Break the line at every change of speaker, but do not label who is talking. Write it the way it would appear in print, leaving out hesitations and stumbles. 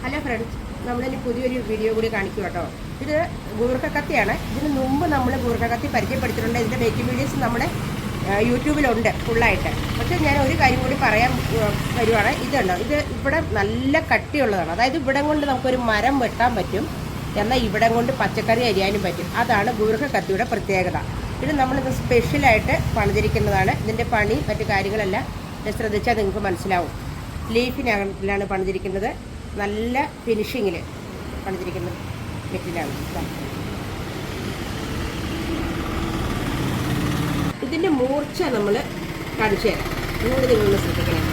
Hello friends, നമ്മളിനി പുതിയൊരു video കൂടി കാണിക്കും കേട്ടോ. ഇത് ഗൂർഖ കത്തിയാണ്. ഇതിന് മുമ്പ് നമ്മൾ ഗൂർഖ കത്തി പരിചയപ്പെടുത്തിയിട്ടുണ്ട്. ഇതിൻ്റെ മേക്കിംഗ് വീഡിയോസ് നമ്മുടെ യൂട്യൂബിലുണ്ട് ഫുള്ളായിട്ട്. പക്ഷേ ഞാൻ ഒരു കാര്യം കൂടി പറയാൻ വരുവാണ്. ഇതുണ്ടോ, ഇത് ഇവിടെ നല്ല കട്ടിയുള്ളതാണ്. അതായത് ഇവിടം കൊണ്ട് നമുക്കൊരു മരം വെട്ടാൻ പറ്റും, എന്നാൽ ഇവിടം കൊണ്ട് പച്ചക്കറി അരിയാനും പറ്റും. അതാണ് ഗൂർഖ കത്തിയുടെ പ്രത്യേകത. ഇത് നമ്മളിത് സ്പെഷ്യലായിട്ട് പണിതിരിക്കുന്നതാണ്. ഇതിൻ്റെ പണി മറ്റു കാര്യങ്ങളെല്ലാം ശ്രദ്ധിച്ചാൽ നിങ്ങൾക്ക് മനസ്സിലാവും. ലീഫിനകത്തിലാണ് പണിതിരിക്കുന്നത്. നല്ല ഫിനിഷിങ്ങിൽ പണിതിരിക്കുന്ന മെറ്റീരിയലാണ്. ഇതിൻ്റെ മൂർച്ച നമ്മൾ കാണിച്ചു തരാം. അതുകൊണ്ട് നിങ്ങളൊന്ന് ശ്രദ്ധിക്കണം.